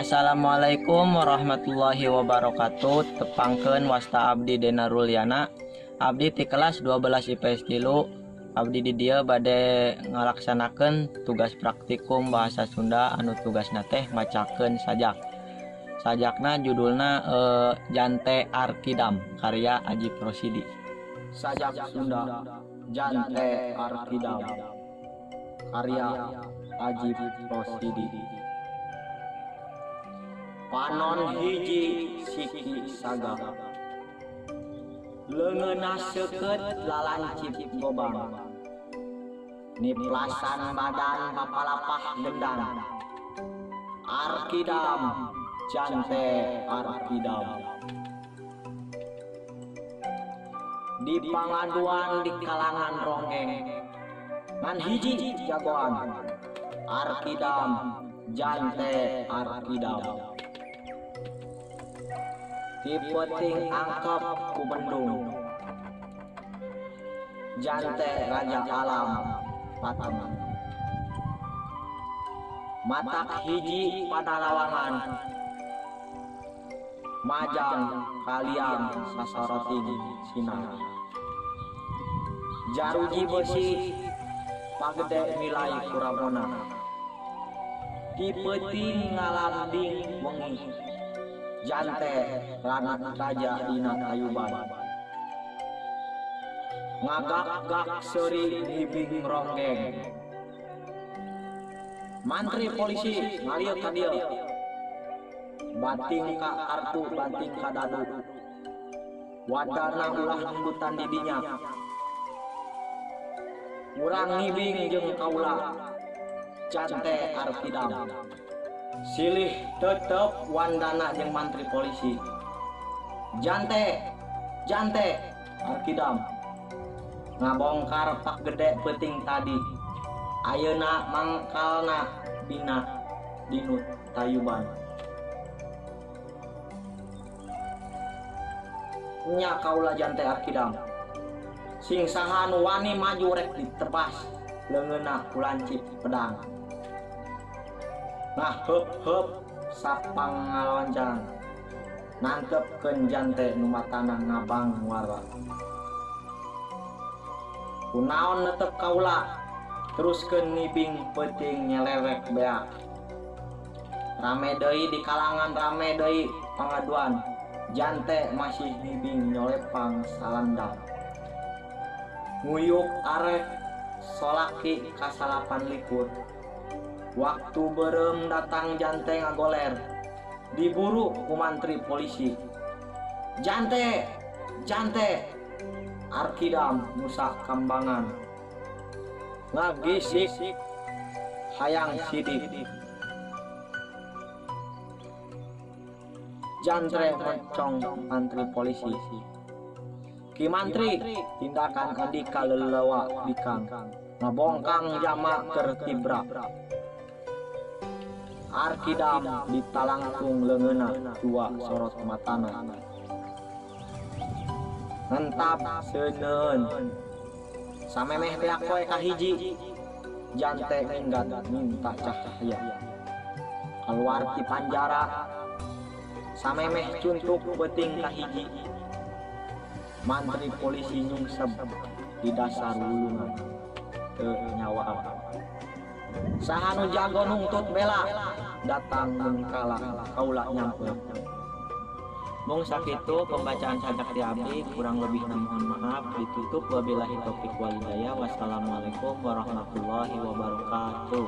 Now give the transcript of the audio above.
Assalamualaikum warahmatullahi wabarakatuh. Tepangkeun wasta abdi Dena Ruliana. Abdi ti kelas 12 IPS 3. Abdi di dieu bade ngalaksanakeun tugas praktikum bahasa Sunda anu tugasna teh macakeun sajak. Sajakna judulna Jante Arkidam karya Aji Prosidi. Sajak Sunda Jante Arkidam karya Aji Prosidi. Panon hiji siki saga leungeunna seukeut lalancip gobang niplasan badan papalapah gendang Arkidam Jante Arkidam di pangaduan di kalangan ronggeng ngan hiji jagoan Arkidam Jante Arkidam dipeting angkep ku Bendung Jante Raja Alam Pateman matak hiji pada lawangan majang kalian sasoroting sinar jaruji besi pagede nilai kuramona dipeting ngalanding wengi Jante Raja dina Tayuban ngagak-gak seuri hibing ronggeng mantri polisi ngalieu ka dieu bating ka kartu bating ka dadu wadana ulah nembutan di dinya urang ngibing jeung kaula Jante Arkidam silih tetep wandana jeung mantri polisi Jante Arkidam ngabongkar pak gede peuting tadi ayeuna mangkalna dina dinut Tayuban nya kaula Jante Arkidam sing saha nu wani maju rek diterbas leungeunna ku lancip pedang nah heup sapang ngalonjang nangkepkeun Jante nu matana ngabang muara kunaon netep kaula teruskeun ngibing peuting nyelewek beak rame deui di kalangan rame deui pangaduan Jante masih ngibing nyolepang salandang nguyuk arek solaki kasalapan likur waktu berem datang Jante ngagoler diburu ku mantri polisi Jante Arkidam nusa kambangan ngagisik hayang sidik Jante mencong mantri polisi ki mantri tindakan andika lelewa bikang ngabongkang jama keur tibra Arkidam ditalangkung leungeunna dua sorot matana ngentap seuneun samemeh beak poe kahiji Jante minggat minta cahaya keluar ti panjara samemeh cuntuk peuting kahiji mantri polisi nyungsep di dasar wulungan teu nyawa saha nu jago nungtut bela datang mengkala kaula nyampeun mung sakitu pembacaan sajak ti abdi kurang lebihna mohon maaf ditutup wabillahi taufik wal hidayah wassalamualaikum warahmatullahi wabarakatuh.